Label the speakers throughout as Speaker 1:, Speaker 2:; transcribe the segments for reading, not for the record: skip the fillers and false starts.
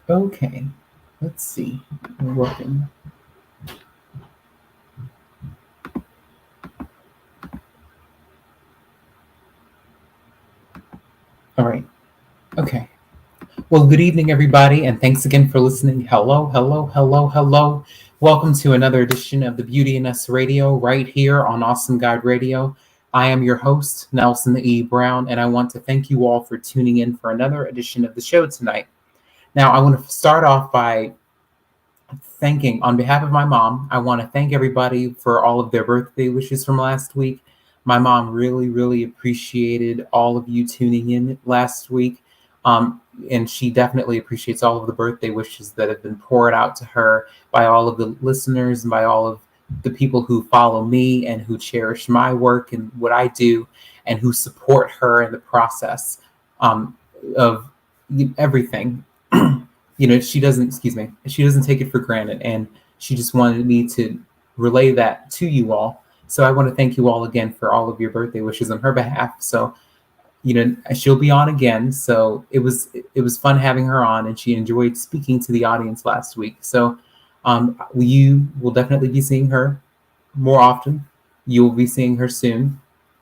Speaker 1: Okay, let's see. We're working. All right. Okay. Well, good evening, everybody, and thanks again for listening. Hello, hello, hello, hello. Welcome to another edition of the Beauty in Us Radio right here on Awesome Guide Radio. I am your host, Nelson E. Brown, and I want to thank you all for tuning in for another edition of the show tonight. Now, I want to start off by thanking, on behalf of my mom, I want to thank everybody for all of their birthday wishes from last week. My mom really, really appreciated all of you tuning in last week. And she definitely appreciates all of the birthday wishes that have been poured out to her by all of the listeners and by all of the people who follow me and who cherish my work and what I do and who support her in the process of everything. She doesn't, excuse me, she doesn't take it for granted. And she just wanted me to relay that to you all. So I want to thank you all again for all of your birthday wishes on her behalf. So, she'll be on again. So it was fun having her on, and she enjoyed speaking to the audience last week. So you will definitely be seeing her more often. You will be seeing her soon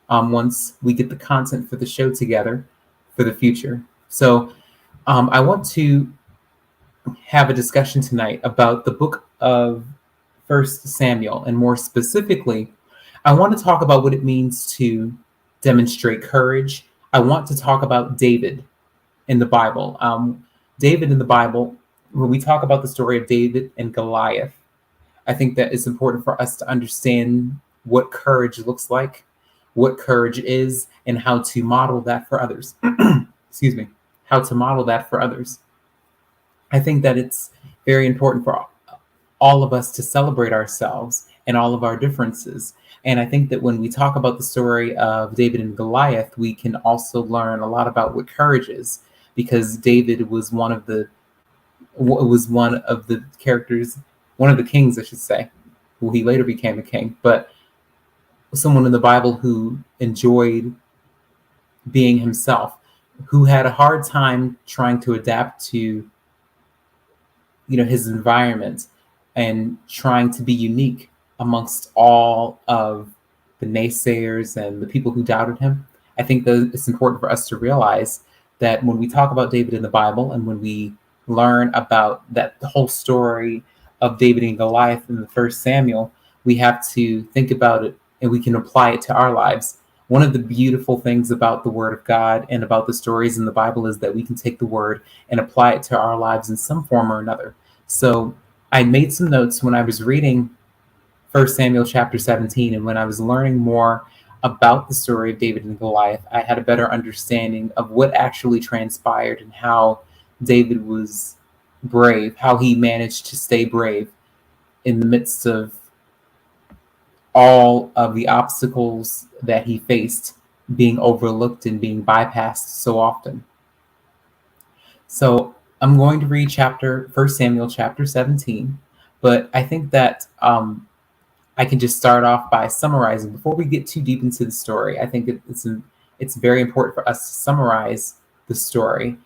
Speaker 1: once we get the content for the show together for the future. So I want to have a discussion tonight about the book of First Samuel, and more specifically, I want to talk about what it means to demonstrate courage. I want to talk about David in the Bible. David in the Bible, when we talk about the story of David and Goliath, I think that it's important for us to understand what courage looks like, what courage is, and how to model that for others. Excuse me, how to model that for others. I think that it's very important for all of us to celebrate ourselves and all of our differences. And I think that when we talk about the story of David and Goliath, we can also learn a lot about what courage is, because David was one of the characters, one of the kings, I should say. Well, he later became a king, but someone in the Bible who enjoyed being himself, who had a hard time trying to adapt to his environment and trying to be unique amongst all of the naysayers and the people who doubted him. I think that it's important for us to realize that when we talk about David in the Bible, and when we learn about that the whole story of David and Goliath in the First Samuel, we have to think about it and we can apply it to our lives. One of the beautiful things about the Word of God and about the stories in the Bible is that we can take the Word and apply it to our lives in some form or another. So I made some notes when I was reading 1 Samuel chapter 17, and when I was learning more about the story of David and Goliath, I had a better understanding of what actually transpired and how David was brave, how he managed to stay brave in the midst of all of the obstacles that he faced, being overlooked and being bypassed so often. So I'm going to read 1 Samuel chapter 17, but I think that I can just start off by summarizing before we get too deep into the story. I think it's very important for us to summarize the story.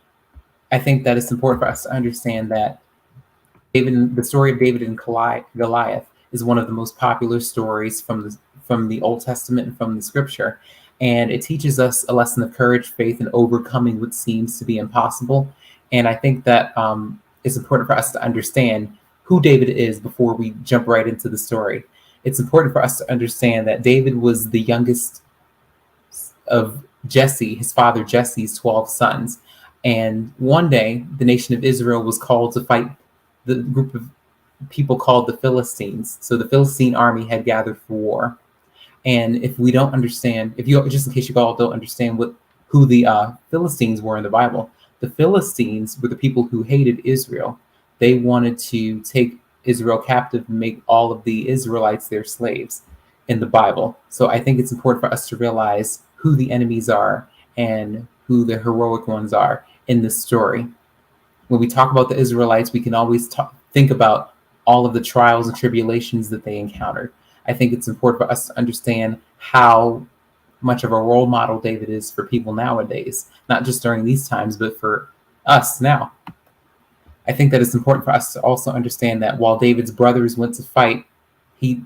Speaker 1: I think that it's important for us to understand that the story of David and Goliath is one of the most popular stories from the Old Testament and from the Scripture, and it teaches us a lesson of courage, faith, and overcoming what seems to be impossible. And I think that it's important for us to understand who David is before we jump right into the story. It's important for us to understand that David was the youngest of Jesse, his father Jesse's 12 sons. And one day, the nation of Israel was called to fight the group of people called the Philistines. So the Philistine army had gathered for war. And if we don't understand, just in case you all don't understand who the Philistines were in the Bible, the Philistines were the people who hated Israel. They wanted to take Israel captive and make all of the Israelites their slaves in the Bible. So I think it's important for us to realize who the enemies are and who the heroic ones are in this story. When we talk about the Israelites, we can always think about all of the trials and tribulations that they encountered. I think it's important for us to understand how much of a role model David is for people nowadays, not just during these times, but for us now. I think that it's important for us to also understand that while David's brothers went to fight, he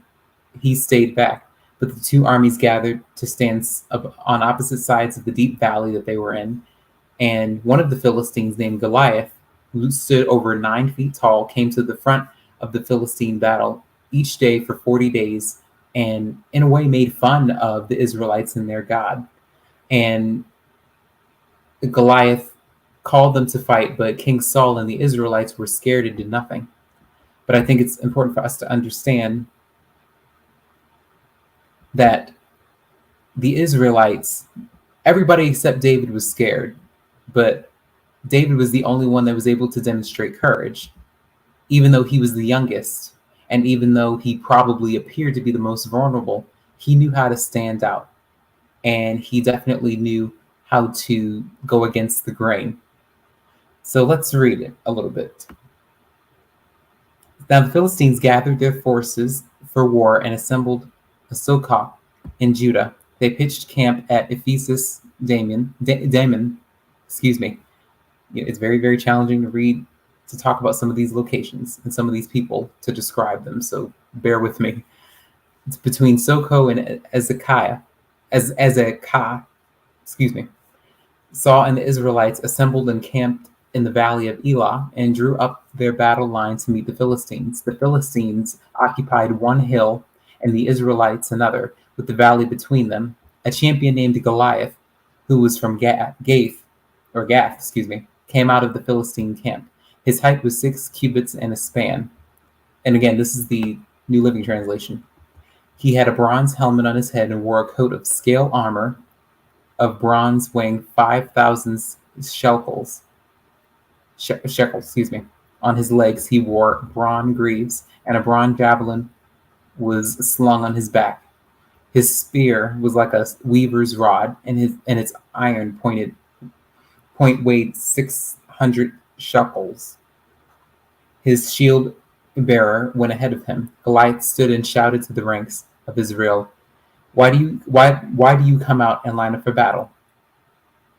Speaker 1: he stayed back. But the two armies gathered to stand on opposite sides of the deep valley that they were in. And one of the Philistines, named Goliath, who stood over 9 feet tall, came to the front of the Philistine battle each day for 40 days and, in a way, made fun of the Israelites and their God. And Goliath called them to fight, but King Saul and the Israelites were scared and did nothing. But I think it's important for us to understand that the Israelites, everybody except David was scared, but David was the only one that was able to demonstrate courage, even though he was the youngest. And even though he probably appeared to be the most vulnerable, he knew how to stand out. And he definitely knew how to go against the grain. So let's read it a little bit. Now the Philistines gathered their forces for war and assembled a Sokoh in Judah. They pitched camp at Ephesus Damon. Excuse me. It's very, very challenging to read, to talk about some of these locations and some of these people to describe them. So bear with me. It's between Sokoh and Azekah. Excuse me. Saul and the Israelites assembled and camped in the valley of Elah and drew up their battle line to meet the Philistines. The Philistines occupied one hill and the Israelites another, with the valley between them. A champion named Goliath, who was from Gath, came out of the Philistine camp. His height was 6 cubits and a span. And again, this is the New Living Translation. He had a bronze helmet on his head and wore a coat of scale armor of bronze weighing 5,000 shekels. On his legs he wore bronze greaves, and a bronze javelin was slung on his back. His spear was like a weaver's rod, and its iron point weighed 600 shekels. His shield bearer went ahead of him. Goliath stood and shouted to the ranks of Israel, Why do you come out and line up for battle?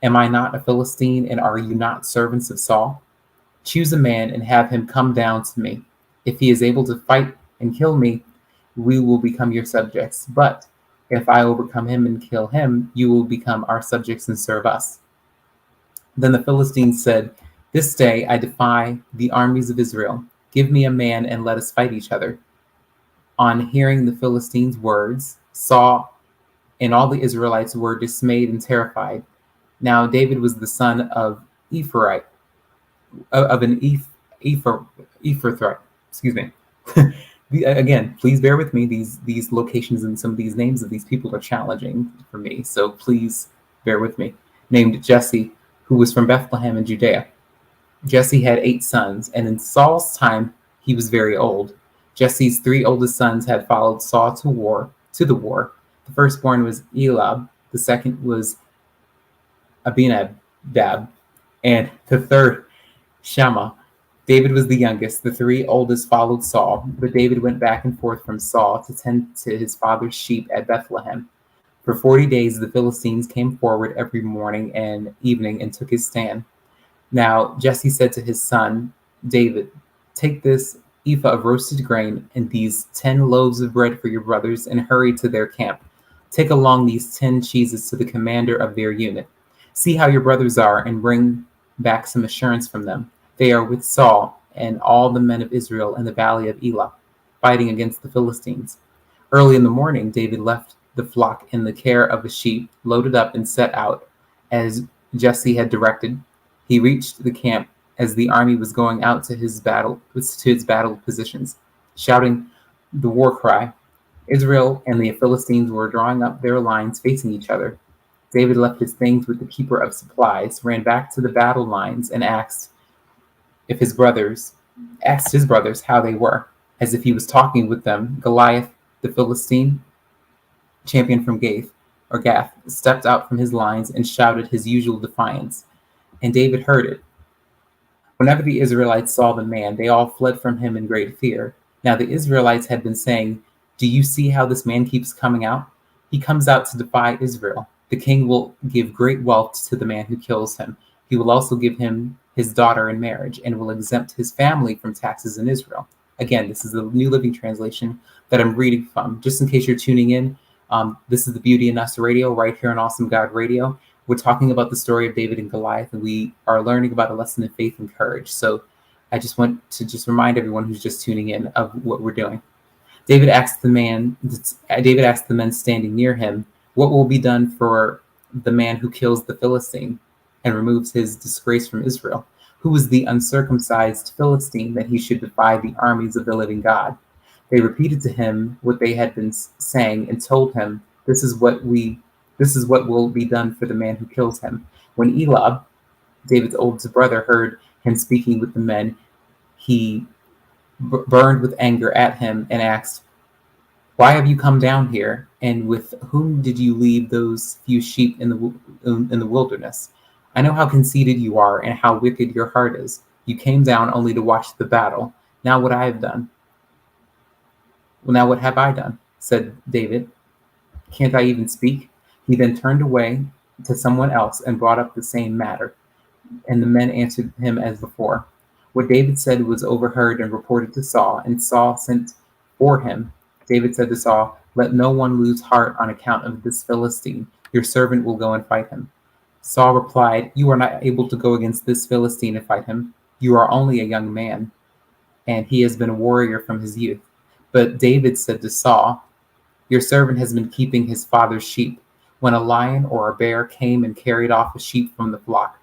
Speaker 1: Am I not a Philistine, and are you not servants of Saul? Choose a man and have him come down to me. If he is able to fight and kill me, we will become your subjects. But if I overcome him and kill him, you will become our subjects and serve us. Then the Philistines said, This day I defy the armies of Israel. Give me a man and let us fight each other. On hearing the Philistines' words, Saul and all the Israelites were dismayed and terrified. Now David was the son of Ephrathite. Excuse me. Again, please bear with me. These locations and some of these names of these people are challenging for me, so please bear with me. Named Jesse, who was from Bethlehem in Judea. Jesse had 8 sons, and in Saul's time he was very old. Jesse's 3 oldest sons had followed Saul to the war. The firstborn was Eliab, the second was Abinadab, and the third Shammah. David was the youngest. The 3 oldest followed Saul, but David went back and forth from Saul to tend to his father's sheep at Bethlehem. For 40 days the Philistines came forward every morning and evening and took his stand. Now Jesse said to his son David, Take this ephah of roasted grain and these 10 loaves of bread for your brothers and hurry to their camp. Take along these 10 cheeses to the commander of their unit. See how your brothers are and bring back some assurance from them. They are with Saul and all the men of Israel in the valley of Elah, fighting against the Philistines. Early in the morning, David left the flock in the care of a sheep, loaded up and set out as Jesse had directed. He reached the camp as the army was going out to its battle positions, shouting the war cry. Israel and the Philistines were drawing up their lines facing each other. David left his things with the keeper of supplies, ran back to the battle lines, and asked his brothers how they were, as if he was talking with them. Goliath, the Philistine, champion from Gath, stepped out from his lines and shouted his usual defiance, and David heard it. Whenever the Israelites saw the man, they all fled from him in great fear. Now the Israelites had been saying, Do you see how this man keeps coming out? He comes out to defy Israel. The king will give great wealth to the man who kills him. He will also give him his daughter in marriage and will exempt his family from taxes in Israel. Again, this is the New Living Translation that I'm reading from. Just in case you're tuning in, this is the Beauty in Us Radio right here on Awesome God Radio. We're talking about the story of David and Goliath, and we are learning about a lesson in faith and courage. So I just want to just remind everyone who's just tuning in of what we're doing. David asked the men standing near him, "What will be done for the man who kills the Philistine and removes his disgrace from Israel? Who is the uncircumcised Philistine that he should defy the armies of the living God?" They repeated to him what they had been saying and told him, This is what will be done for the man who kills him." When Eliab, David's oldest brother, heard him speaking with the men, he burned with anger at him and asked, "Why have you come down here? And with whom did you leave those few sheep in the wilderness? I know how conceited you are and how wicked your heart is. You came down only to watch the battle. Now what have I done?" said David. "Can't I even speak?" He then turned away to someone else and brought up the same matter, and the men answered him as before. What David said was overheard and reported to Saul, and Saul sent for him. David said to Saul, "Let no one lose heart on account of this Philistine. Your servant will go and fight him." Saul replied, "You are not able to go against this Philistine and fight him. You are only a young man, and he has been a warrior from his youth." But David said to Saul, "Your servant has been keeping his father's sheep. When a lion or a bear came and carried off a sheep from the flock,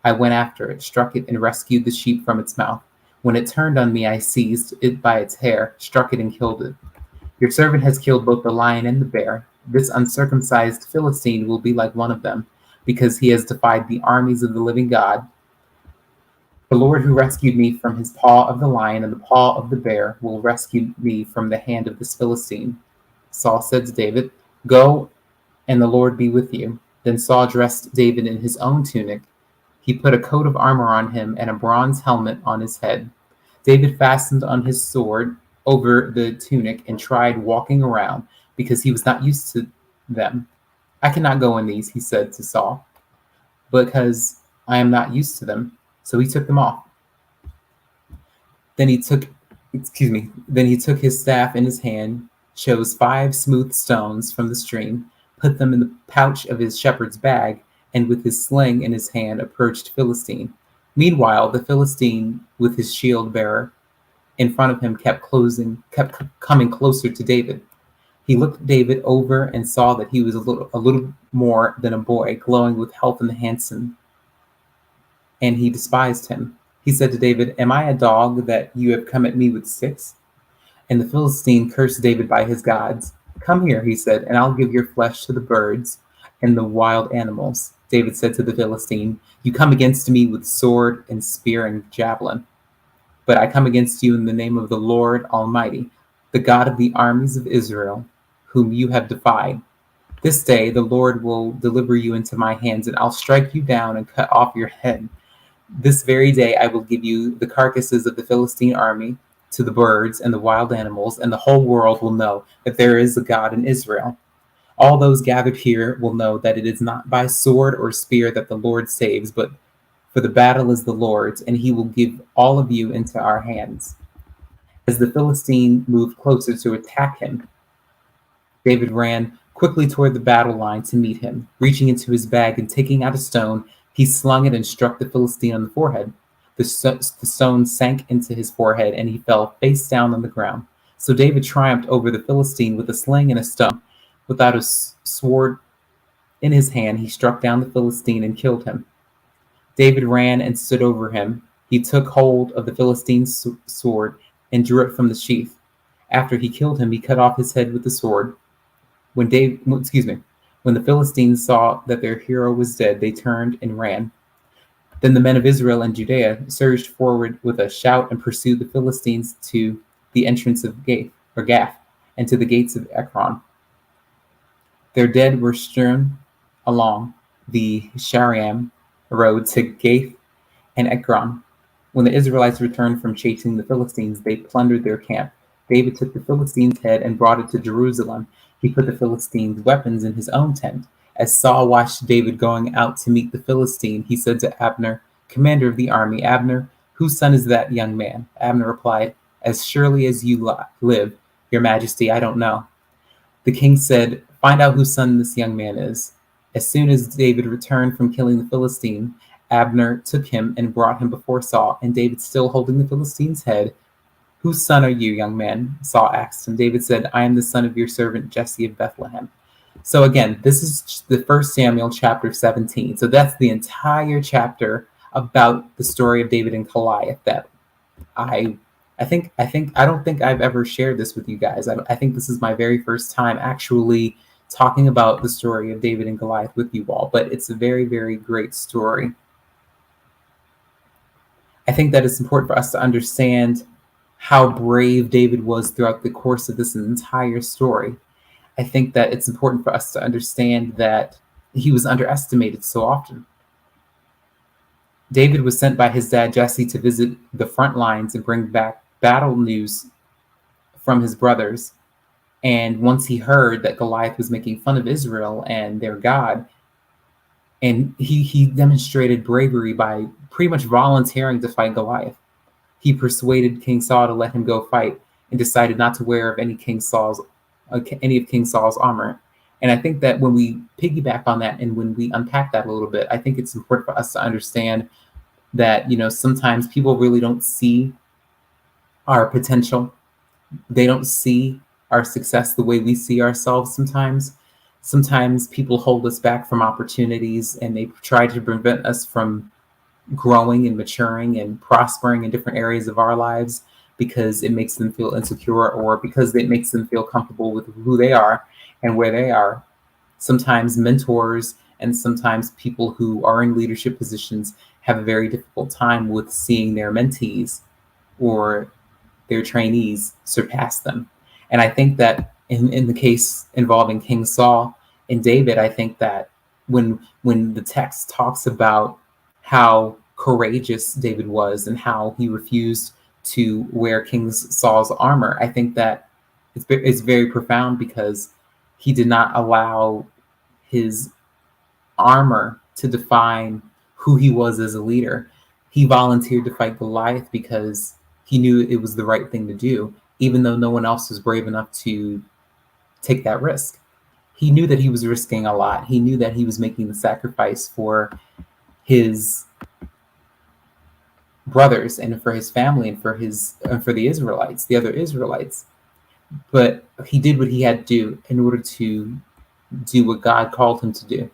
Speaker 1: I went after it, struck it, and rescued the sheep from its mouth. When it turned on me, I seized it by its hair, struck it, and killed it. Your servant has killed both the lion and the bear. This uncircumcised Philistine will be like one of them, because he has defied the armies of the living God. The Lord who rescued me from his paw of the lion and the paw of the bear will rescue me from the hand of this Philistine." Saul said to David, "Go, and the Lord be with you." Then Saul dressed David in his own tunic. He put a coat of armor on him and a bronze helmet on his head. David fastened on his sword over the tunic and tried walking around because he was not used to them. "I cannot go in these," he said to Saul, "because I am not used to them." So he took them off. Then he took his staff in his hand, chose 5 smooth stones from the stream, put them in the pouch of his shepherd's bag, and with his sling in his hand approached Philistine. Meanwhile, the Philistine, with his shield bearer in front of him, kept coming closer to David. He looked David over and saw that he was a little more than a boy, glowing with health and handsome, and he despised him. He said to David, "Am I a dog that you have come at me with sticks?" And the Philistine cursed David by his gods. "Come here," he said, "and I'll give your flesh to the birds and the wild animals." David said to the Philistine, "You come against me with sword and spear and javelin, but I come against you in the name of the Lord Almighty, the God of the armies of Israel, whom you have defied. This day the Lord will deliver you into my hands, and I'll strike you down and cut off your head. This very day I will give you the carcasses of the Philistine army to the birds and the wild animals, and the whole world will know that there is a God in Israel. All those gathered here will know that it is not by sword or spear that the Lord saves, but for the battle is the Lord's, and he will give all of you into our hands." As the Philistine moved closer to attack him, David ran quickly toward the battle line to meet him. Reaching into his bag and taking out a stone, he slung it and struck the Philistine on the forehead. The stone sank into his forehead, and he fell face down on the ground. So David triumphed over the Philistine with a sling and a stone. Without a sword in his hand, he struck down the Philistine and killed him. David ran and stood over him. He took hold of the Philistine's sword and drew it from the sheath. After he killed him, he cut off his head with the sword. When the Philistines saw that their hero was dead, they turned and ran. Then the men of Israel and Judea surged forward with a shout and pursued the Philistines to the entrance of Gath, and to the gates of Ekron. Their dead were strewn along the Shaaraim road to Gath and Ekron. When the Israelites returned from chasing the Philistines, they plundered their camp. David took the Philistine's head and brought it to Jerusalem. He put the Philistine's weapons in his own tent. As Saul watched David going out to meet the Philistine, he said to Abner, commander of the army, Abner, whose son is that young man? Abner replied, as surely as you live, your majesty, I don't know. The king said, find out whose son this young man is. As soon as David returned from killing the Philistine, Abner took him and brought him before Saul, and David still holding the Philistine's head. Whose son are you, young man? Saul asked, and David said, I am the son of your servant Jesse of Bethlehem. So again, this is the 1 Samuel chapter 17. So that's the entire chapter about the story of David and Goliath that I don't think I've ever shared this with you guys. I think this is my very first time actually talking about the story of David and Goliath with you all, but it's a very, very great story. I think that it's important for us to understand how brave David was throughout the course of this entire story. I think that it's important for us to understand that he was underestimated so often. David was sent by his dad Jesse to visit the front lines and bring back battle news from his brothers. And once he heard that Goliath was making fun of Israel and their God, and he demonstrated bravery by pretty much volunteering to fight Goliath. He persuaded King Saul to let him go fight and decided not to wear any of King Saul's armor. And I think that when we piggyback on that and when we unpack that a little bit, I think it's important for us to understand that, sometimes people really don't see our potential. They don't see our success the way we see ourselves sometimes. Sometimes people hold us back from opportunities and they try to prevent us from growing and maturing and prospering in different areas of our lives because it makes them feel insecure or because it makes them feel comfortable with who they are and where they are. Sometimes mentors and sometimes people who are in leadership positions have a very difficult time with seeing their mentees or their trainees surpass them. And I think that in the case involving King Saul and David, I think that when the text talks about how courageous David was and how he refused to wear King Saul's armor, I think that it's very profound because he did not allow his armor to define who he was as a leader. He volunteered to fight Goliath because he knew it was the right thing to do, even though no one else was brave enough to take that risk. He knew that he was risking a lot. He knew that he was making the sacrifice for his brothers and for his family and for the Israelites, the other Israelites. But he did what he had to do in order to do what God called him to do.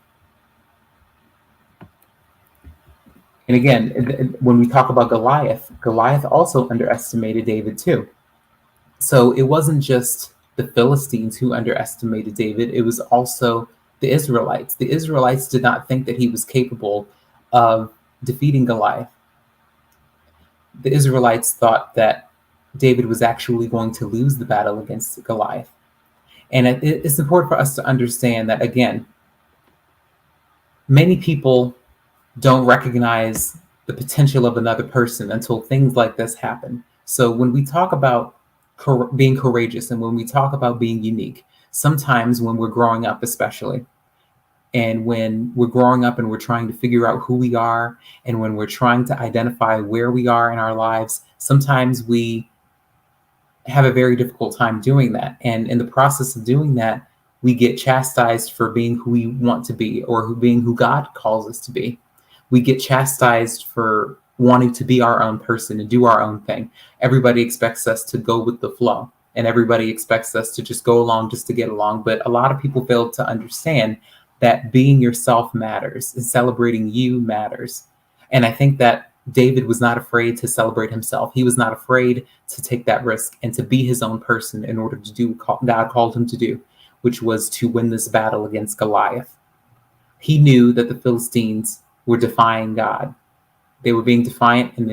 Speaker 1: And again, when we talk about Goliath also underestimated David too. So it wasn't just the Philistines who underestimated David, it was also the Israelites. The Israelites did not think that he was capable of defeating Goliath. The Israelites thought that David was actually going to lose the battle against Goliath. And it's important for us to understand that, again, many people don't recognize the potential of another person until things like this happen. So when we talk about being courageous and when we talk about being unique, sometimes when we're growing up especially, and when we're growing up and we're trying to figure out who we are, and when we're trying to identify where we are in our lives, sometimes we have a very difficult time doing that. And in the process of doing that, we get chastised for being who we want to be or being who God calls us to be. We get chastised for wanting to be our own person and do our own thing. Everybody expects us to go with the flow, and everybody expects us to just go along just to get along. But a lot of people fail to understand that being yourself matters and celebrating you matters. And I think that David was not afraid to celebrate himself. He was not afraid to take that risk and to be his own person in order to do what God called him to do, which was to win this battle against Goliath. He knew that the Philistines were defying God. They were being defiant, and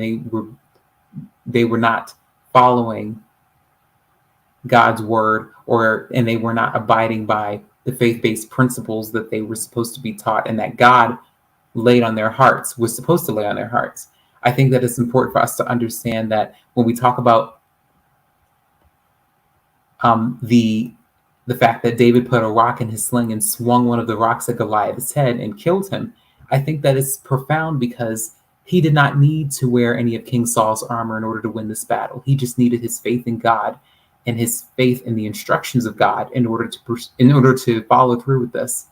Speaker 1: they were not following God's word, and they were not abiding by the faith-based principles that they were supposed to be taught and that God was supposed to lay on their hearts. I think that it's important for us to understand that when we talk about the fact that David put a rock in his sling and swung one of the rocks at Goliath's head and killed him, I think that it's profound because He did not need to wear any of King Saul's armor in order to win this battle. He just needed his faith in God and his faith in the instructions of God in order to follow through with this.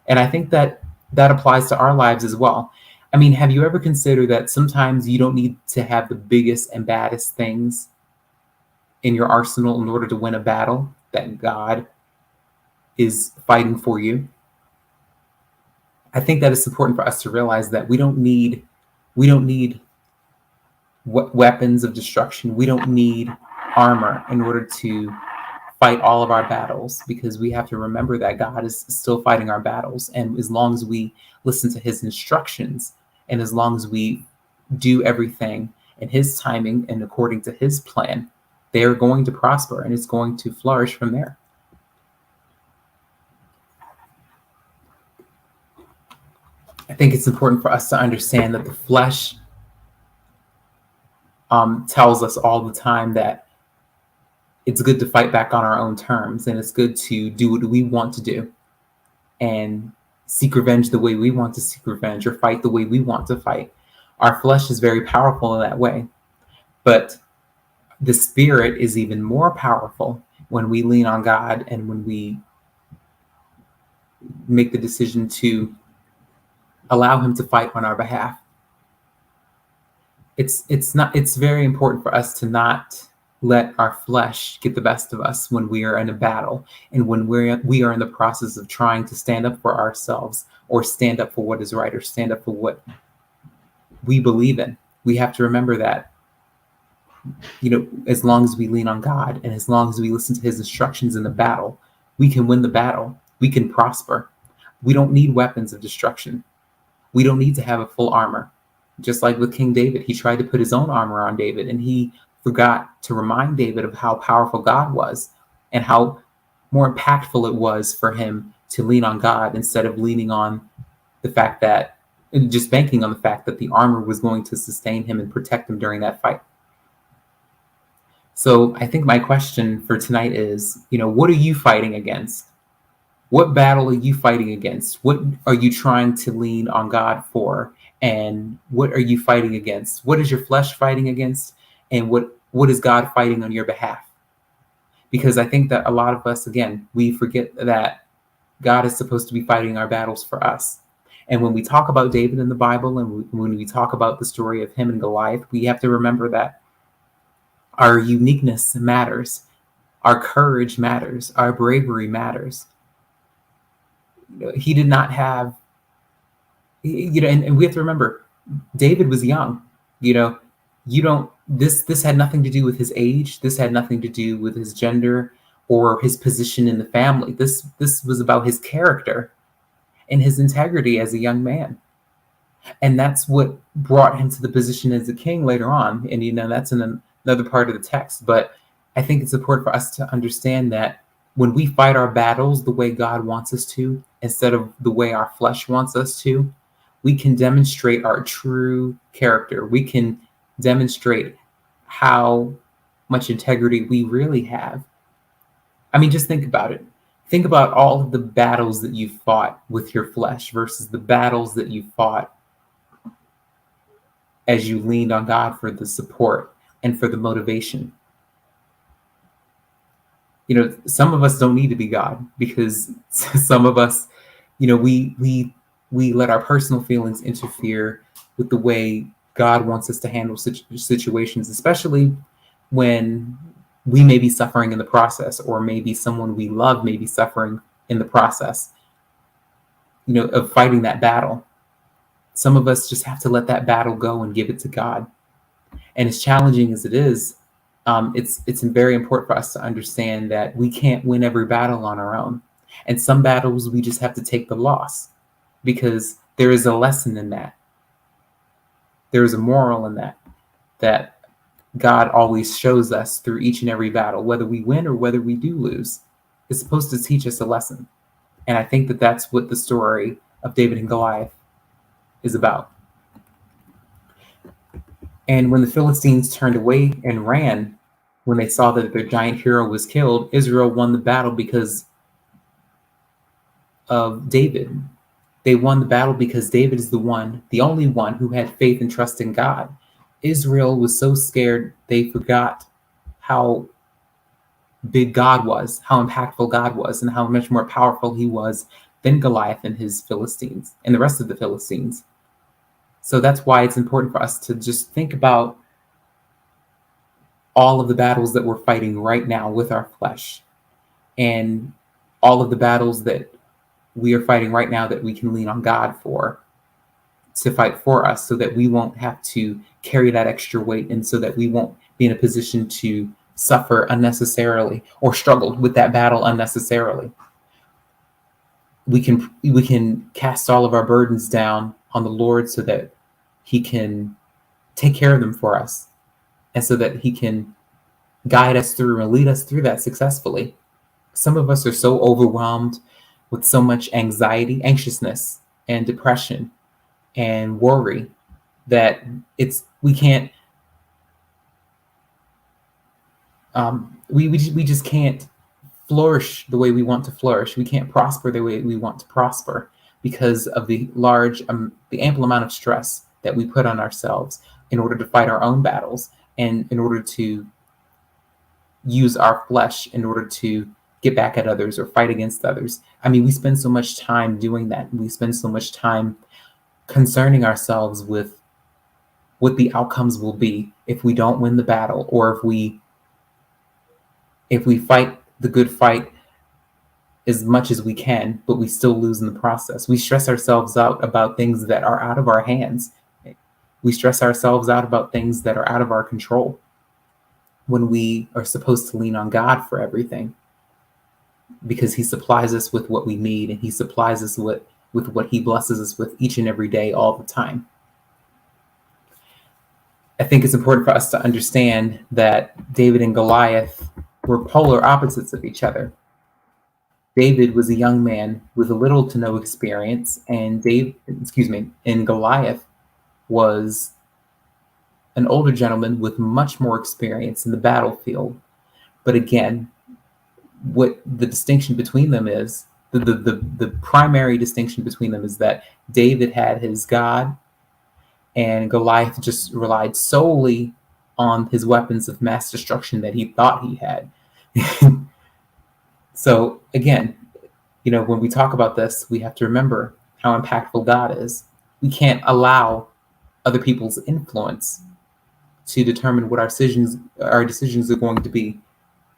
Speaker 1: And I think that applies to our lives as well. I mean, have you ever considered that sometimes you don't need to have the biggest and baddest things in your arsenal in order to win a battle that God is fighting for you? I think that it's important for us to realize that we don't need weapons of destruction. We don't need armor in order to fight all of our battles, because we have to remember that God is still fighting our battles. And as long as we listen to his instructions, and as long as we do everything in his timing and according to his plan, they are going to prosper and it's going to flourish from there. I think it's important for us to understand that the flesh tells us all the time that it's good to fight back on our own terms, and it's good to do what we want to do and seek revenge the way we want to seek revenge, or fight the way we want to fight. Our flesh is very powerful in that way, but the spirit is even more powerful when we lean on God and when we make the decision to allow him to fight on our behalf. It's very important for us to not let our flesh get the best of us when we are in a battle, and when we are in the process of trying to stand up for ourselves, or stand up for what is right, or stand up for what we believe in. We have to remember that, as long as we lean on God and as long as we listen to his instructions in the battle, we can win the battle. We can prosper. We don't need weapons of destruction. We don't need to have a full armor. Just like with King David, he tried to put his own armor on David, and he forgot to remind David of how powerful God was and how more impactful it was for him to lean on God instead of leaning on the fact that, and just banking on the fact that the armor was going to sustain him and protect him during that fight. So I think my question for tonight is, what are you fighting against? What battle are you fighting against? What are you trying to lean on God for? And what are you fighting against? What is your flesh fighting against? And what is God fighting on your behalf? Because I think that a lot of us, again, we forget that God is supposed to be fighting our battles for us. And when we talk about David in the Bible, and when we talk about the story of him and Goliath, we have to remember that our uniqueness matters. Our courage matters. Our bravery matters. He did not have, and we have to remember, David was young. This had nothing to do with his age. This had nothing to do with his gender or his position in the family. This was about his character and his integrity as a young man. And that's what brought him to the position as a king later on. And, that's in another part of the text. But I think it's important for us to understand that when we fight our battles the way God wants us to, instead of the way our flesh wants us to, we can demonstrate our true character. We can demonstrate how much integrity we really have. I mean, just think about it. Think about all of the battles that you fought with your flesh versus the battles that you fought as you leaned on God for the support and for the motivation. Some of us don't need to be God, because some of us, we let our personal feelings interfere with the way God wants us to handle situations, especially when we may be suffering in the process, or maybe someone we love may be suffering in the process, of fighting that battle. Some of us just have to let that battle go and give it to God. And as challenging as it is, it's very important for us to understand that we can't win every battle on our own. And some battles we just have to take the loss, because there is a lesson in that. There is a moral in that God always shows us through each and every battle, whether we win or whether we do lose. It's supposed to teach us a lesson. And I think that that's what the story of David and Goliath is about. And when the Philistines turned away and ran, when they saw that their giant hero was killed, Israel won the battle because of David. They won the battle because David is the only one who had faith and trust in God. Israel was so scared they forgot how big God was, how impactful God was, and how much more powerful he was than Goliath and his Philistines and the rest of the Philistines. So that's why it's important for us to just think about all of the battles that we're fighting right now with our flesh, and all of the battles that we are fighting right now that we can lean on God for to fight for us, so that we won't have to carry that extra weight, and so that we won't be in a position to suffer unnecessarily or struggle with that battle unnecessarily. We can cast all of our burdens down on the Lord so that he can take care of them for us, and so that he can guide us through and lead us through that successfully. Some of us are so overwhelmed with so much anxiety, anxiousness, and depression and worry that we can't we just can't flourish the way we want to flourish. We can't prosper the way we want to prosper because of the ample amount of stress that we put on ourselves in order to fight our own battles, and in order to use our flesh in order to get back at others or fight against others. I mean, we spend so much time doing that. We spend so much time concerning ourselves with what the outcomes will be if we don't win the battle, or if we fight the good fight as much as we can, but we still lose in the process. We stress ourselves out about things that are out of our hands. We stress ourselves out about things that are out of our control, when we are supposed to lean on God for everything, because he supplies us with what we need, and he supplies us with what he blesses us with each and every day, all the time. I think it's important for us to understand that David and Goliath were polar opposites of each other. David was a young man with little to no experience, and Goliath was an older gentleman with much more experience in the battlefield. But again, what the distinction between them is, the primary distinction between them is that David had his God, and Goliath just relied solely on his weapons of mass destruction that he thought he had. So again, when we talk about this, we have to remember how impactful God is. We can't allow other people's influence to determine what our decisions are going to be.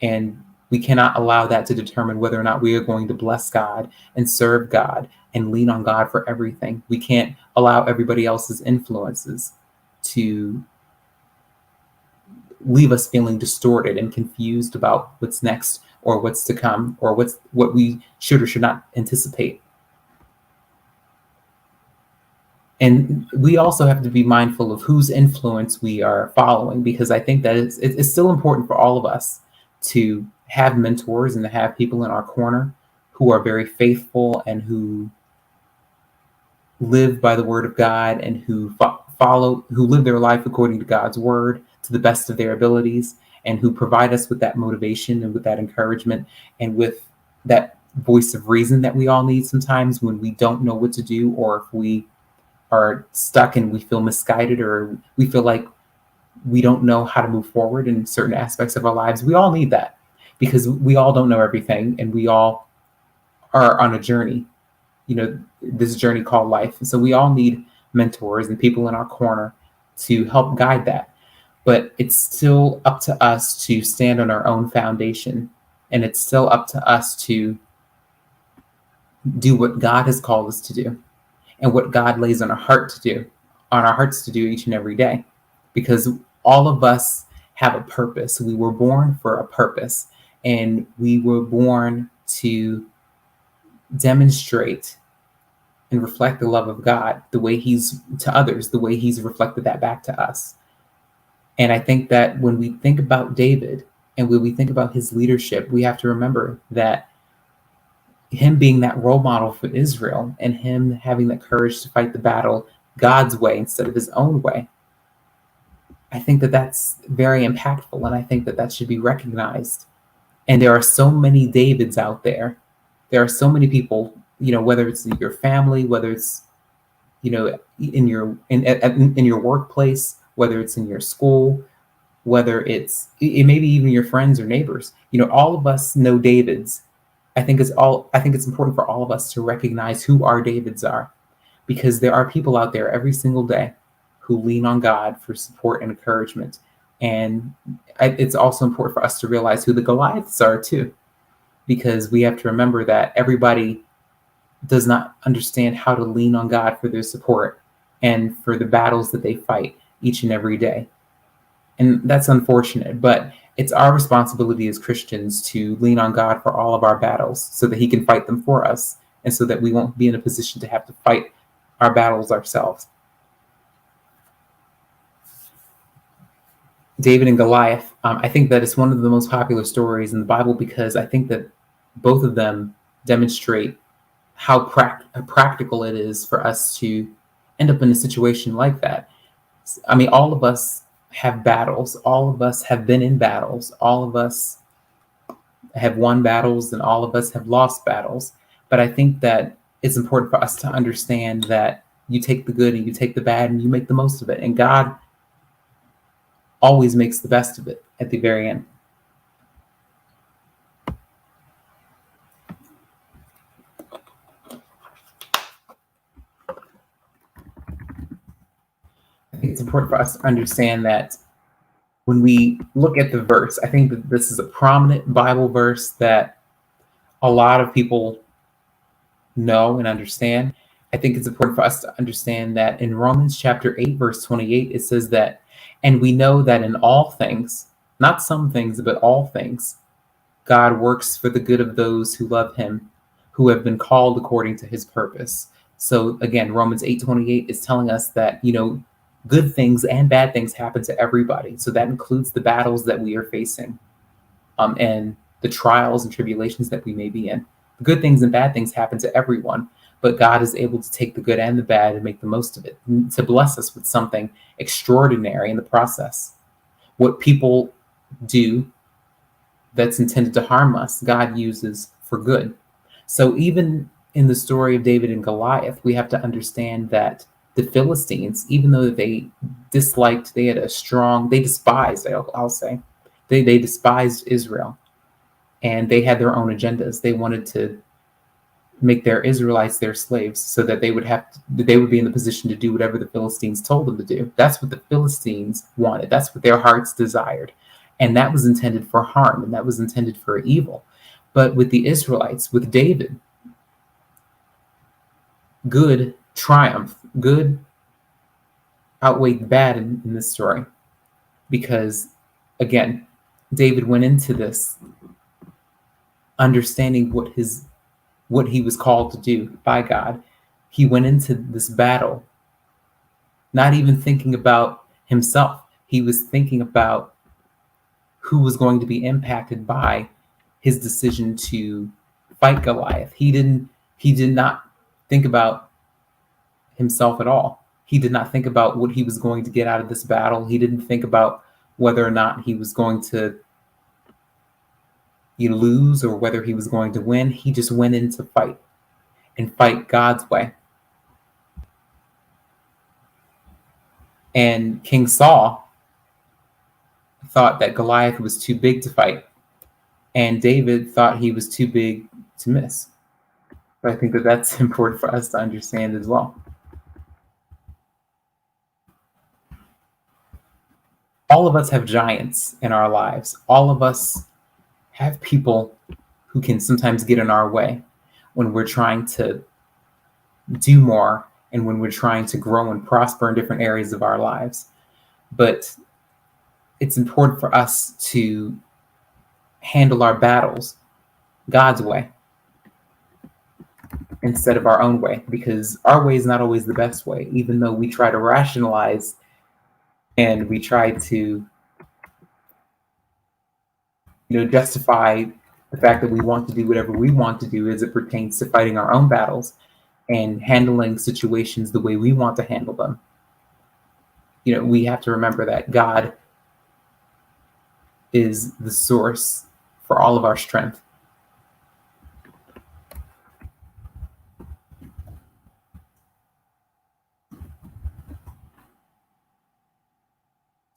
Speaker 1: And we cannot allow that to determine whether or not we are going to bless God and serve God and lean on God for everything. We can't allow everybody else's influences to leave us feeling distorted and confused about what's next, or what's to come, or what we should or should not anticipate. And we also have to be mindful of whose influence we are following, because I think that it's still important for all of us to have mentors and to have people in our corner who are very faithful and who live by the word of God, and who live their life according to God's word to the best of their abilities, and who provide us with that motivation and with that encouragement and with that voice of reason that we all need sometimes when we don't know what to do, or if we are stuck and we feel misguided, or we feel like we don't know how to move forward in certain aspects of our lives. We all need that, because we all don't know everything, and we all are on a journey, this journey called life. And so we all need mentors and people in our corner to help guide that. But it's still up to us to stand on our own foundation, and it's still up to us to do what God has called us to do, and what God lays on our hearts to do each and every day. Because all of us have a purpose. We were born for a purpose, and we were born to demonstrate and reflect the love of God the way he's to others, the way he's reflected that back to us. And I think that when we think about David and when we think about his leadership, we have to remember that him being that role model for Israel, and him having that courage to fight the battle God's way instead of his own way, I think that that's very impactful, and I think that that should be recognized. And there are so many Davids out there. There are so many people whether it's your family, whether it's, in your workplace, whether it's in your school, whether it maybe even your friends or neighbors. All of us know Davids. I think it's important for all of us to recognize who our Davids are, because there are people out there every single day who lean on God for support and encouragement. And it's also important for us to realize who the Goliaths are too, because we have to remember that everybody does not understand how to lean on God for their support and for the battles that they fight each and every day. And that's unfortunate, but it's our responsibility as Christians to lean on God for all of our battles so that he can fight them for us, and so that we won't be in a position to have to fight our battles ourselves. David and Goliath, I think that it's one of the most popular stories in the Bible, because I think that both of them demonstrate how practical it is for us to end up in a situation like that. I mean, all of us have battles. All of us have been in battles. All of us have won battles, and all of us have lost battles. But I think that it's important for us to understand that you take the good and you take the bad and you make the most of it. And God always makes the best of it at the very end. I think it's important for us to understand that when we look at the verse, I think that this is a prominent Bible verse that a lot of people know and understand. I think it's important for us to understand that in Romans chapter 8, verse 28, it says that, and we know that in all things, not some things, but all things, God works for the good of those who love him, who have been called according to his purpose. So again, Romans 8:28 is telling us that, good things and bad things happen to everybody. So that includes the battles that we are facing, and the trials and tribulations that we may be in. Good things and bad things happen to everyone, but God is able to take the good and the bad and make the most of it, to bless us with something extraordinary in the process. What people do that's intended to harm us, God uses for good. So even in the story of David and Goliath, we have to understand that the Philistines, even though they despised, I'll say, they despised Israel, and they had their own agendas. They wanted to make their Israelites their slaves, so that they would be in the position to do whatever the Philistines told them to do. That's what the Philistines wanted. That's what their hearts desired. And that was intended for harm, and that was intended for evil. But with the Israelites, with David, good triumphed. Good outweighed bad in this story. Because, again, David went into this understanding what he was called to do by God. He went into this battle not even thinking about himself. He was thinking about who was going to be impacted by his decision to fight Goliath. He did not think about himself at all. He did not think about what he was going to get out of this battle. He didn't think about whether or not he was going to lose or whether he was going to win. He just went in to fight, and fight God's way. And King Saul thought that Goliath was too big to fight, and David thought he was too big to miss. But I think that that's important for us to understand as well. All of us have giants in our lives. All of us have people who can sometimes get in our way when we're trying to do more and when we're trying to grow and prosper in different areas of our lives. But it's important for us to handle our battles God's way instead of our own way, because our way is not always the best way, even though we try to rationalize and we try to justify the fact that we want to do whatever we want to do as it pertains to fighting our own battles and handling situations the way we want to handle them. We have to remember that God is the source for all of our strength.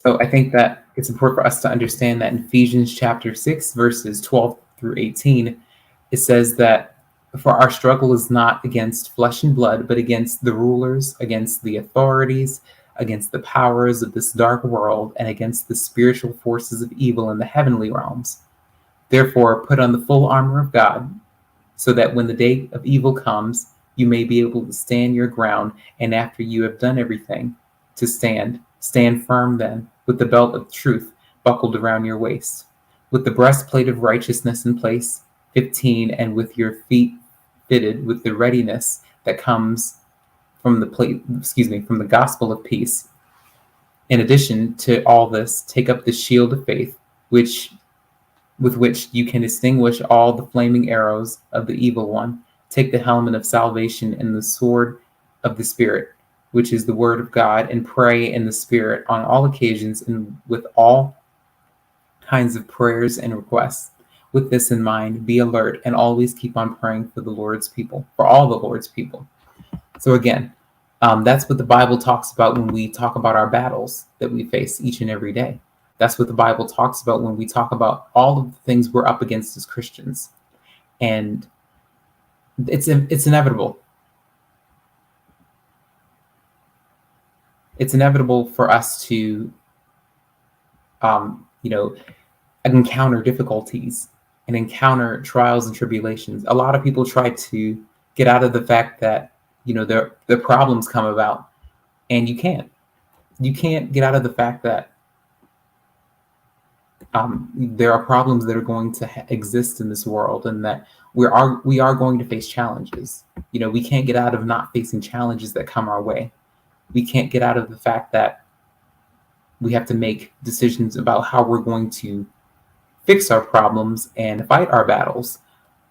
Speaker 1: So I think that it's important for us to understand that in Ephesians chapter 6, verses 12 through 18, it says that for our struggle is not against flesh and blood, but against the rulers, against the authorities, against the powers of this dark world, and against the spiritual forces of evil in the heavenly realms. Therefore, put on the full armor of God, so that when the day of evil comes, you may be able to stand your ground, and after you have done everything, to stand firm then, with the belt of truth buckled around your waist, with the breastplate of righteousness in place, 15, and with your feet fitted with the readiness that comes from from the gospel of peace. In addition to all this, take up the shield of faith, with which you can extinguish all the flaming arrows of the evil one. Take the helmet of salvation and the sword of the Spirit, which is the word of God, and pray in the Spirit on all occasions and with all kinds of prayers and requests. With this in mind, be alert and always keep on praying for the Lord's people, for all the Lord's people. So again, that's what the Bible talks about when we talk about our battles that we face each and every day. That's what the Bible talks about when we talk about all of the things we're up against as Christians. And it's inevitable. It's inevitable for us to, encounter difficulties and encounter trials and tribulations. A lot of people try to get out of the fact that, the problems come about, and you can't. You can't get out of the fact that there are problems that are going to exist in this world, and that we are going to face challenges. We can't get out of not facing challenges that come our way. We can't get out of the fact that we have to make decisions about how we're going to fix our problems and fight our battles.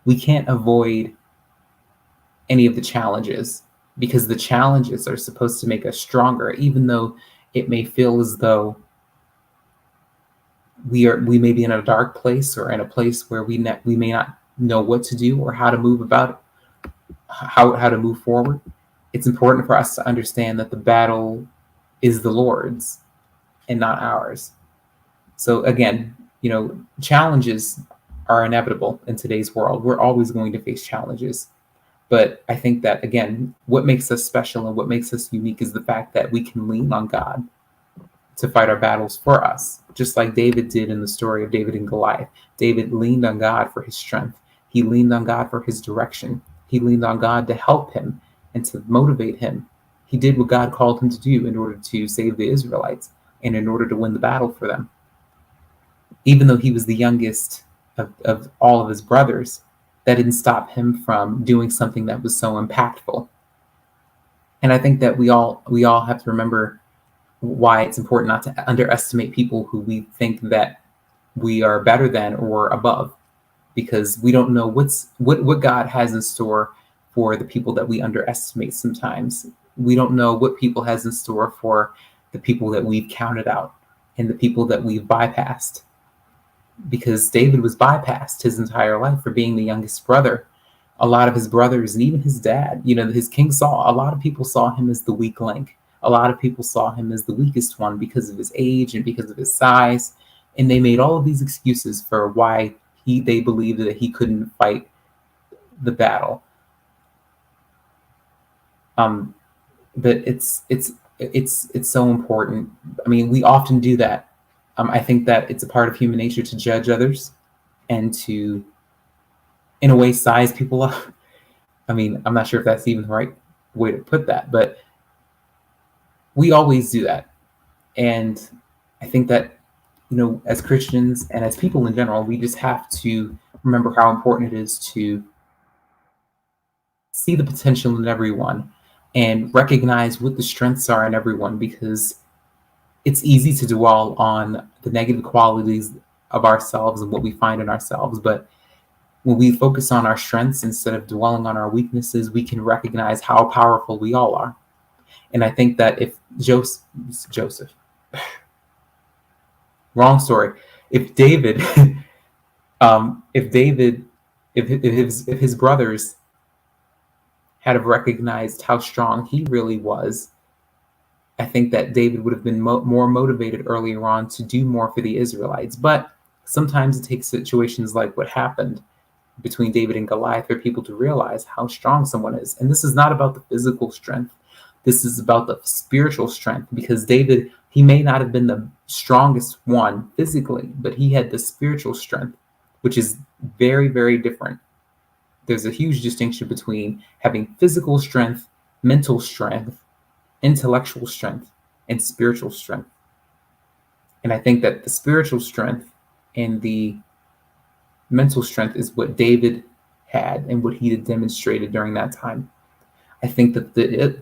Speaker 1: We can't avoid any of the challenges, because the challenges are supposed to make us stronger, even though it may feel as though we may be in a dark place, or in a place where we may not know what to do or how to move about it, how to move forward. It's important for us to understand that the battle is the Lord's and not ours. So again, challenges are inevitable in today's world. We're always going to face challenges. But I think that, again, what makes us special and what makes us unique is the fact that we can lean on God to fight our battles for us, just like David did in the story of David and Goliath. David leaned on God for his strength. He leaned on God for his direction. He leaned on God to help him and to motivate him. He did what God called him to do in order to save the Israelites and in order to win the battle for them. Even though he was the youngest of all of his brothers, that didn't stop him from doing something that was so impactful. And I think that we all have to remember why it's important not to underestimate people who we think that we are better than or above, because we don't know what God has in store for the people that we underestimate sometimes. We don't know what people has in store for the people that we've counted out and the people that we've bypassed. Because David was bypassed his entire life for being the youngest brother. A lot of his brothers and even his dad, his King Saul, a lot of people saw him as the weak link. A lot of people saw him as the weakest one because of his age and because of his size. And they made all of these excuses for why they believed that he couldn't fight the battle. But it's so important. I mean, we often do that. I think that it's a part of human nature to judge others and to, in a way, size people up. I mean, I'm not sure if that's even the right way to put that, but we always do that. And I think that, as Christians and as people in general, we just have to remember how important it is to see the potential in everyone and recognize what the strengths are in everyone, because it's easy to dwell on the negative qualities of ourselves and what we find in ourselves. But when we focus on our strengths instead of dwelling on our weaknesses, we can recognize how powerful we all are. And I think that if Joseph, wrong story. If David, if his brothers had have recognized how strong he really was, I think that David would have been more motivated earlier on to do more for the Israelites. But sometimes it takes situations like what happened between David and Goliath for people to realize how strong someone is. And this is not about the physical strength. This is about the spiritual strength, because David, he may not have been the strongest one physically, but he had the spiritual strength, which is very, very different. There's a huge distinction between having physical strength, mental strength, intellectual strength, and spiritual strength. And I think that the spiritual strength and the mental strength is what David had and what he had demonstrated during that time. I think that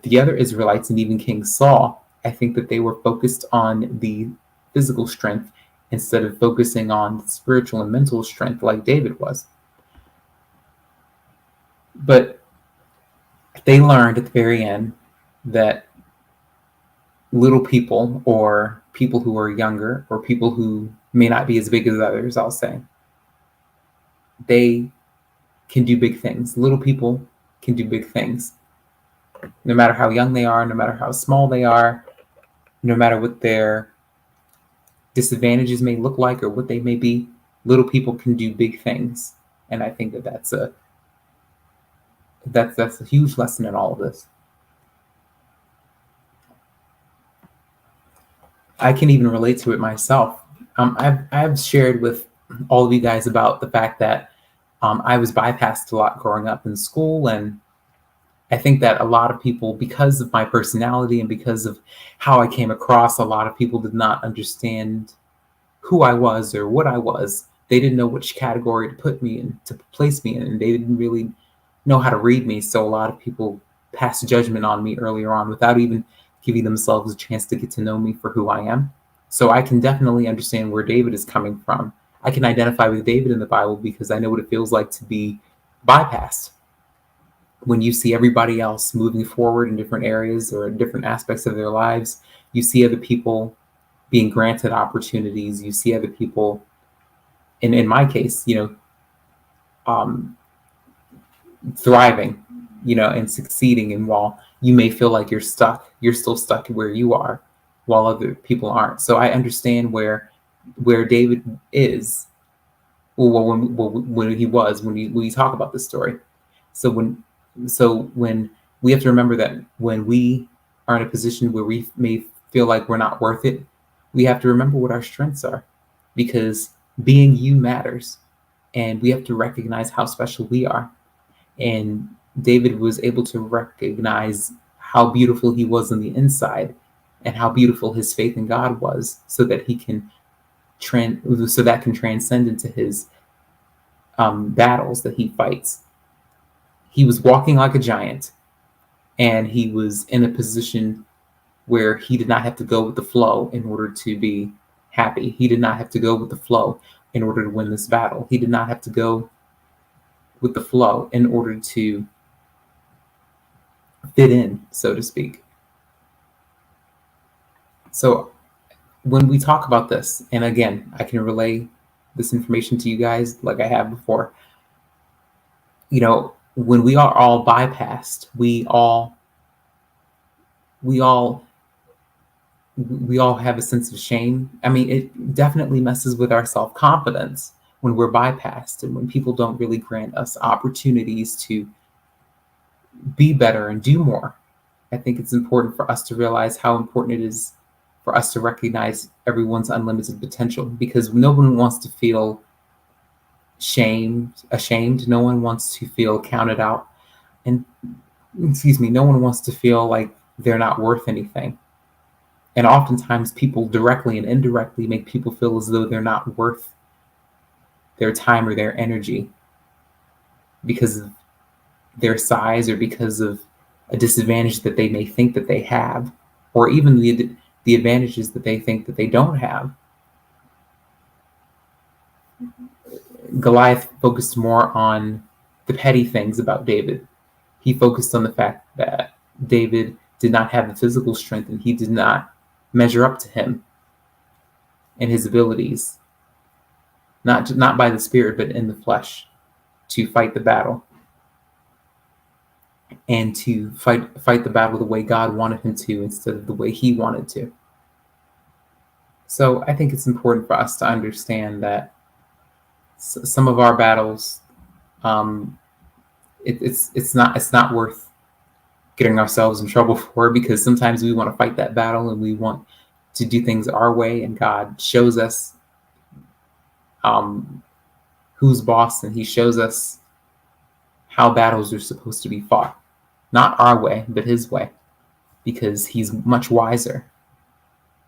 Speaker 1: the other Israelites and even King Saul, I think that they were focused on the physical strength instead of focusing on spiritual and mental strength like David was. But they learned at the very end that little people, or people who are younger, or people who may not be as big as others, I'll say, they can do big things. Little people can do big things. No matter how young they are, no matter how small they are, no matter what their disadvantages may look like or what they may be, little people can do big things. And I think that that's a huge lesson in all of this. I can even relate to it myself. I've shared with all of you guys about the fact that I was bypassed a lot growing up in school, and I think that a lot of people, because of my personality and because of how I came across, a lot of people did not understand who I was or what I was. They didn't know which category to put me in, to place me in, and they didn't really know how to read me. So a lot of people passed judgment on me earlier on without even giving themselves a chance to get to know me for who I am. So I can definitely understand where David is coming from. I can identify with David in the Bible because I know what it feels like to be bypassed. When you see everybody else moving forward in different areas or in different aspects of their lives, you see other people being granted opportunities. You see other people, and in my case, thriving, and succeeding. And while you may feel like you're stuck, you're still stuck where you are, while other people aren't. So I understand where David is. When he was, when we talk about this story. So when we have to remember that when we are in a position where we may feel like we're not worth it, we have to remember what our strengths are, because being you matters, and we have to recognize how special we are. And David was able to recognize how beautiful he was on the inside and how beautiful his faith in God was, so that he can that can transcend into his battles that he fights. He was walking like a giant, and he was in a position where he did not have to go with the flow in order to be happy. He did not have to go with the flow in order to win this battle. He did not have to go with the flow in order to fit in, so to speak. So when we talk about this, and again, I can relay this information to you guys like I have before, when we are all bypassed, we all have a sense of shame. I mean, it definitely messes with our self-confidence when we're bypassed and when people don't really grant us opportunities to be better and do more. I think it's important for us to realize how important it is for us to recognize everyone's unlimited potential, because no one wants to feel ashamed. No one wants to feel counted out. And no one wants to feel like they're not worth anything. And oftentimes people directly and indirectly make people feel as though they're not worth their time or their energy because of their size or because of a disadvantage that they may think that they have, or even the advantages that they think that they don't have. Goliath focused more on the petty things about David. He focused on the fact that David did not have the physical strength and he did not measure up to him in his abilities, not by the spirit, but in the flesh, to fight the battle. and to fight the battle the way God wanted him to instead of the way he wanted to. So I think it's important for us to understand that some of our battles, it's not worth getting ourselves in trouble for, because sometimes we want to fight that battle and we want to do things our way, and God shows us who's boss, and he shows us how battles are supposed to be fought. Not our way, but his way, because he's much wiser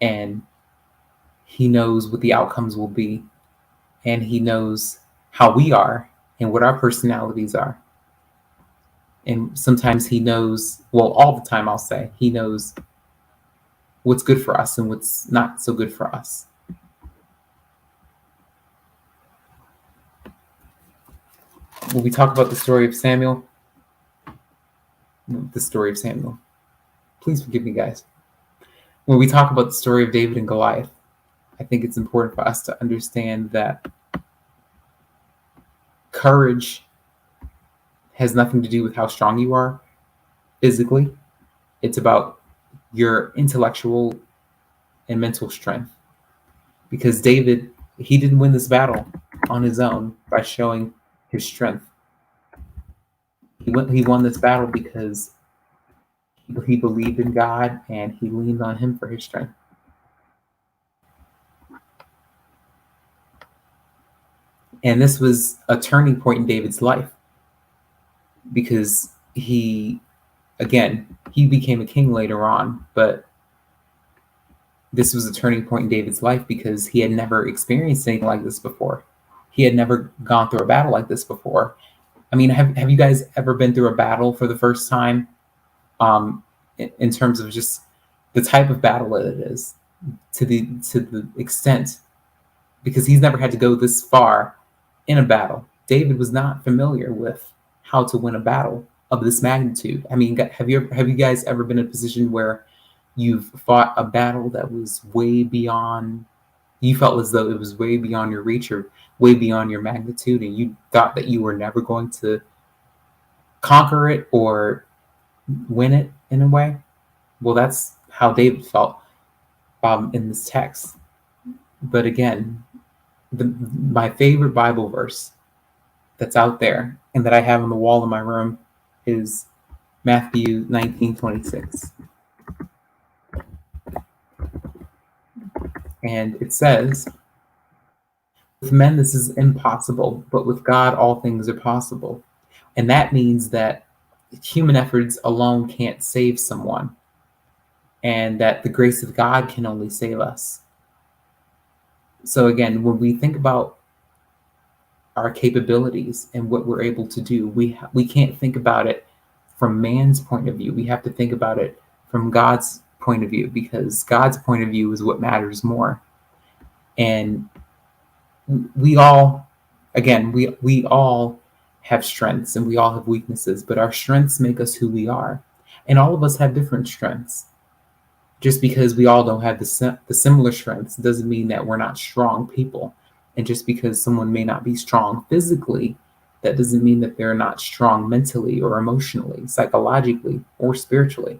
Speaker 1: and he knows what the outcomes will be, and he knows how we are and what our personalities are. And sometimes he knows, well, all the time, I'll say, he knows what's good for us and what's not so good for us. When we talk about the story of Samuel, please forgive me, guys. When we talk about the story of David and Goliath, I think it's important for us to understand that courage has nothing to do with how strong you are physically. It's about your intellectual and mental strength. Because David, he didn't win this battle on his own by showing his strength. He won this battle because he believed in God and he leaned on him for his strength. And this was a turning point in David's life, because he became a king later on, but this was a turning point in David's life because he had never experienced anything like this before. He had never gone through a battle like this before. I mean, have you guys ever been through a battle for the first time? In terms of just the type of battle it is, to the extent, because he's never had to go this far in a battle. David was not familiar with how to win a battle of this magnitude. I mean, have you guys ever been in a position where you've fought a battle that was way beyond, you felt as though it was way beyond your reach or way beyond your magnitude, and you thought that you were never going to conquer it or win it in a way? Well, that's how David felt in this text. But again, my favorite Bible verse that's out there and that I have on the wall in my room is Matthew 19:26. And it says, "With men this is impossible, but with God all things are possible." And that means that human efforts alone can't save someone, and that the grace of God can only save us. So again, when we think about our capabilities and what we're able to do, we can't think about it from man's point of view. We have to think about it from God's point of view, because God's point of view is what matters more. And we all have strengths and we all have weaknesses, but our strengths make us who we are. And all of us have different strengths. Just because we all don't have the similar strengths doesn't mean that we're not strong people. And just because someone may not be strong physically, that doesn't mean that they're not strong mentally or emotionally, psychologically, or spiritually.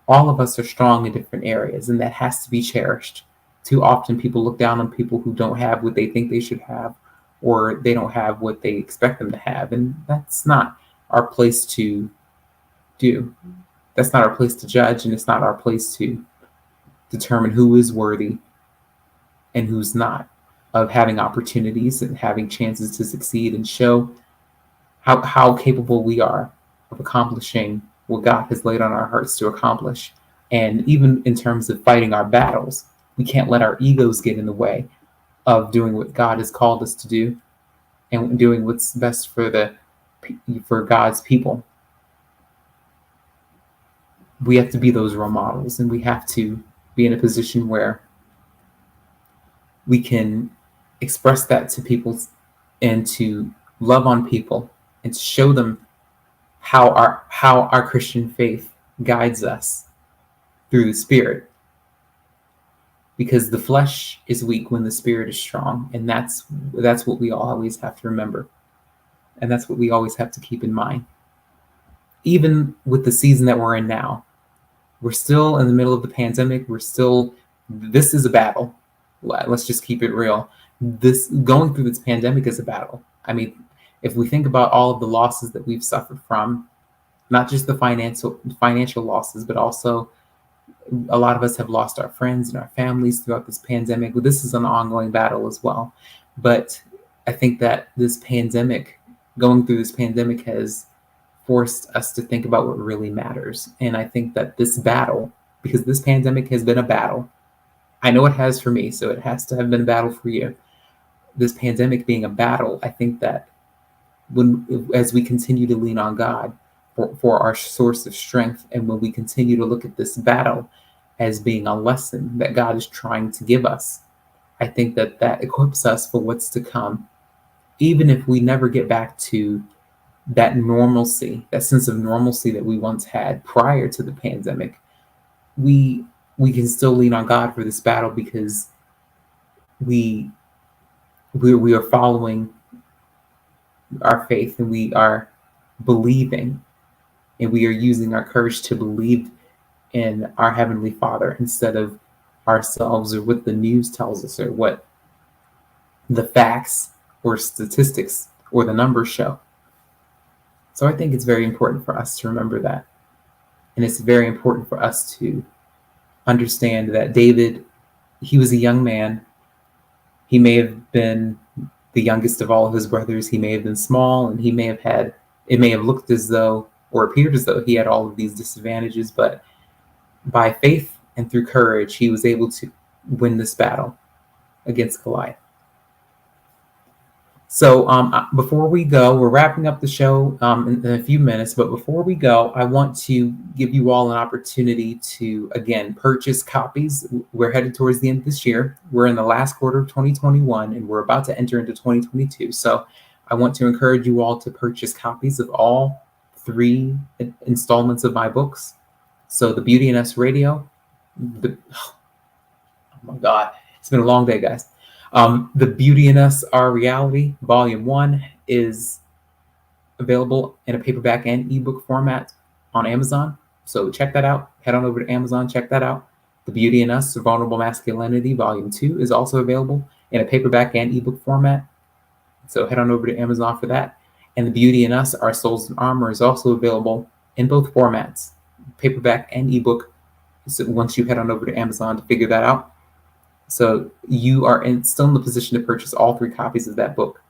Speaker 1: All of us are strong in different areas, and that has to be cherished. Too often people look down on people who don't have what they think they should have, or they don't have what they expect them to have. And that's not our place to do. That's not our place to judge, and it's not our place to determine who is worthy and who's not of having opportunities and having chances to succeed and show how capable we are of accomplishing what God has laid on our hearts to accomplish. And even in terms of fighting our battles, we can't let our egos get in the way of doing what God has called us to do and doing what's best for God's people. We have to be those role models, and we have to be in a position where we can express that to people and to love on people and to show them how our Christian faith guides us through the Spirit. Because the flesh is weak when the Spirit is strong, and that's what we always have to remember, and that's what we always have to keep in mind. even with the season that we're in now, we're still in the middle of the pandemic. This is a battle. Let's just keep it real. This going through this pandemic is a battle. I mean, if we think about all of the losses that we've suffered from, not just the financial losses, but also a lot of us have lost our friends and our families throughout this pandemic. This is an ongoing battle as well. But I think that going through this pandemic has forced us to think about what really matters. And I think that this battle, because this pandemic has been a battle, I know it has for me, so it has to have been a battle for you. This pandemic being a battle, I think that as we continue to lean on God for our source of strength, and when we continue to look at this battle as being a lesson that God is trying to give us, I think that equips us for what's to come. Even if we never get back to that normalcy, that sense of normalcy that we once had prior to the pandemic, we can still lean on God for this battle, because we are following our faith, and we are believing, and we are using our courage to believe in our Heavenly Father instead of ourselves, or what the news tells us, or what the facts or statistics or the numbers show. So I think it's very important for us to remember that. And it's very important for us to understand that David, he was a young man. He may have been the youngest of all of his brothers. He may have been small, and it may have looked as though, or appeared as though, he had all of these disadvantages, but by faith and through courage, he was able to win this battle against Goliath. So before we go, we're wrapping up the show in a few minutes, but before we go, I want to give you all an opportunity to, again, purchase copies. We're headed towards the end of this year. We're in the last quarter of 2021, and we're about to enter into 2022. So I want to encourage you all to purchase copies of all 3 installments of my books. So the Beauty in Us Radio, oh my God, it's been a long day, guys. The Beauty in Us, Our Reality, Volume 1 is available in a paperback and ebook format on Amazon. So check that out. Head on over to Amazon, check that out. The Beauty in Us, Vulnerable Masculinity, Volume 2 is also available in a paperback and ebook format. So head on over to Amazon for that. And The Beauty in Us, Our Souls in Armor is also available in both formats, paperback and ebook. So once you head on over to Amazon to figure that out. So you are still in the position to purchase all 3 copies of that book,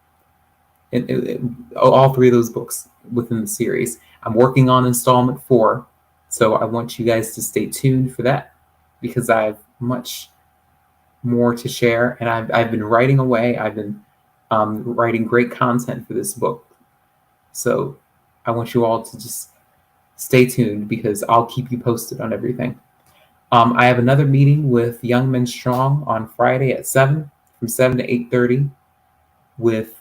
Speaker 1: and all 3 of those books within the series. I'm working on installment 4, so I want you guys to stay tuned for that, because I have much more to share, and I've been writing away. I've been writing great content for this book. So I want you all to just stay tuned, because I'll keep you posted on everything. I have another meeting with Young Men Strong on Friday at 7, from 7 to 8:30, with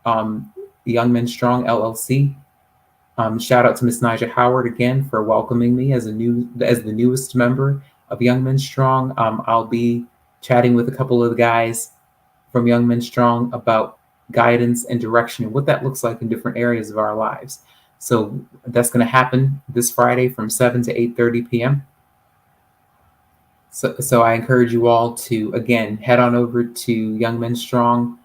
Speaker 1: Young Men Strong LLC. Shout out to Miss Nija Howard again for welcoming me as the newest member of Young Men Strong. I'll be chatting with a couple of the guys from Young Men Strong about guidance and direction, and what that looks like in different areas of our lives. So that's going to happen this Friday from 7 to 8:30 p.m. So I encourage you all to, again, head on over to Young Men Strong.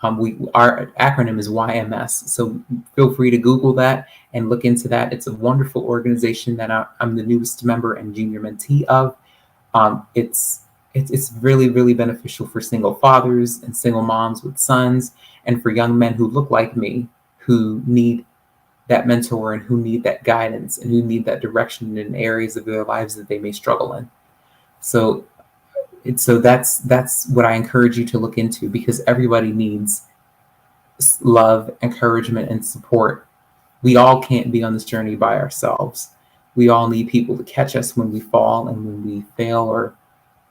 Speaker 1: Our acronym is YMS. So feel free to Google that and look into that. It's a wonderful organization that I'm the newest member and junior mentee of. It's really, really beneficial for single fathers and single moms with sons, and for young men who look like me, who need that mentor, and who need that guidance, and who need that direction in areas of their lives that they may struggle in. So that's what I encourage you to look into, because everybody needs love, encouragement, and support. We all can't be on this journey by ourselves. We all need people to catch us when we fall, and when we fail, or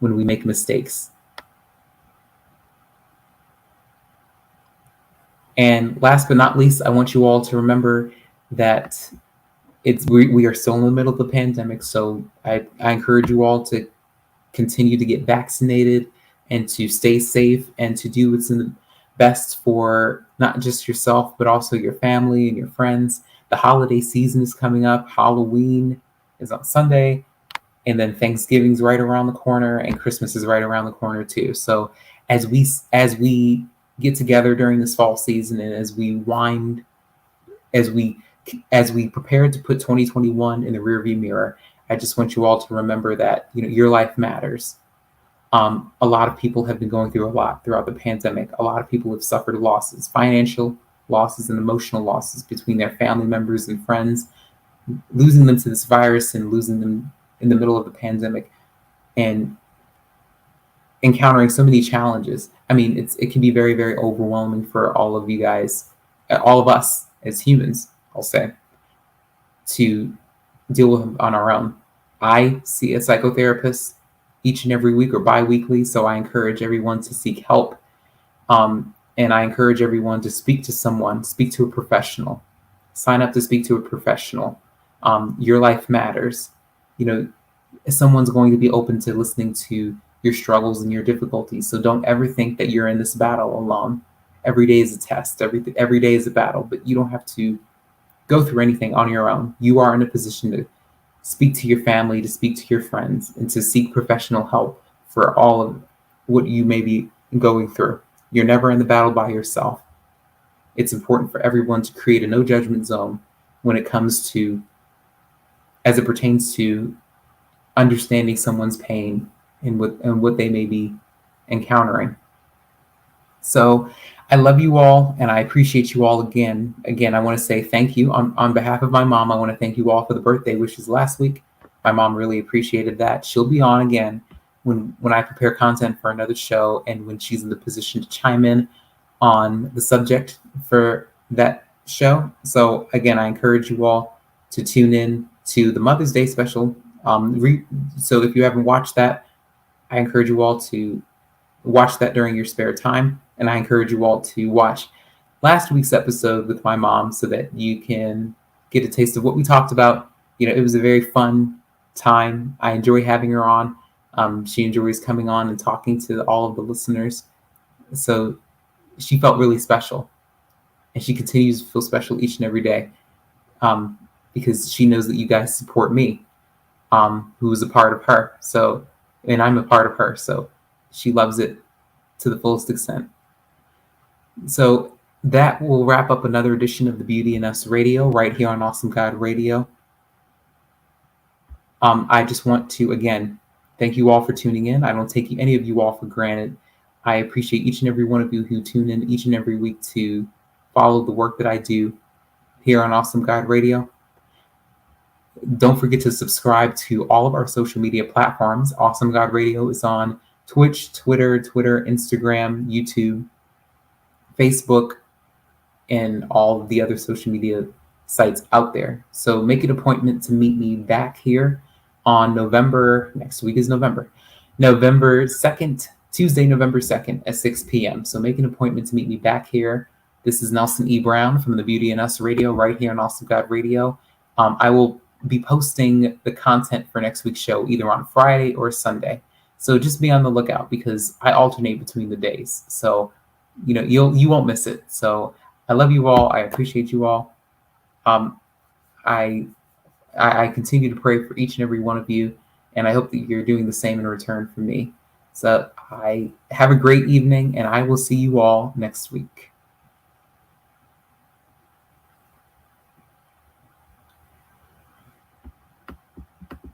Speaker 1: when we make mistakes. And last but not least, I want you all to remember that we are still in the middle of the pandemic. So I encourage you all to continue to get vaccinated, and to stay safe, and to do what's in the best for not just yourself, but also your family and your friends. The holiday season is coming up. Halloween is on Sunday, and then Thanksgiving's right around the corner, and Christmas is right around the corner too. So as we get together during this fall season, and as we as we prepare to put 2021 in the rearview mirror, I just want you all to remember that your life matters. A lot of people have been going through a lot throughout the pandemic. A lot of people have suffered losses, financial losses and emotional losses between their family members and friends, losing them to this virus and losing them in the middle of the pandemic, and encountering so many challenges. I mean, it can be very, very overwhelming for all of you guys, all of us as humans, I'll say, to deal with them on our own. I see a psychotherapist each and every week or bi-weekly, so I encourage everyone to seek help. And I encourage everyone to speak to someone, speak to a professional, sign up to speak to a professional. Your life matters. Someone's going to be open to listening to your struggles and your difficulties. So don't ever think that you're in this battle alone. Every day is a test. Every day is a battle, but you don't have to go through anything on your own. You are in a position to speak to your family, to speak to your friends, and to seek professional help for all of what you may be going through. You're never in the battle by yourself. It's important for everyone to create a no judgment zone when it comes to, as it pertains to understanding someone's pain and what they may be encountering. So I love you all, and I appreciate you all again. Again, I want to say thank you on behalf of my mom. I want to thank you all for the birthday wishes last week. My mom really appreciated that. She'll be on again when I prepare content for another show, and when she's in the position to chime in on the subject for that show. So again, I encourage you all to tune in to the Mother's Day special. So if you haven't watched that, I encourage you all to watch that during your spare time. And I encourage you all to watch last week's episode with my mom so that you can get a taste of what we talked about. It was a very fun time. I enjoy having her on. She enjoys coming on and talking to all of the listeners. So she felt really special. And she continues to feel special each and every day, because she knows that you guys support me, who is a part of her. So, and I'm a part of her. So she loves it to the fullest extent. So that will wrap up another edition of the Beauty in Us Radio right here on Awesome God Radio. I just want to, again, thank you all for tuning in. I don't take any of you all for granted. I appreciate each and every one of you who tune in each and every week to follow the work that I do here on Awesome God Radio. Don't forget to subscribe to all of our social media platforms. Awesome God Radio is on Twitch, Twitter, Instagram, YouTube, Facebook, and all of the other social media sites out there. So make an appointment to meet me back here on next week is November 2nd, Tuesday, November 2nd at 6 p.m. So make an appointment to meet me back here. This is Nelson E. Brown from the Beauty in Us Radio right here on Awesome God Radio. I will be posting the content for next week's show either on Friday or Sunday. So just be on the lookout, because I alternate between the days. So you won't miss it. So I love you all. I appreciate you all. I continue to pray for each and every one of you, and I hope that you're doing the same in return for me. So I have a great evening, and I will see you all next week.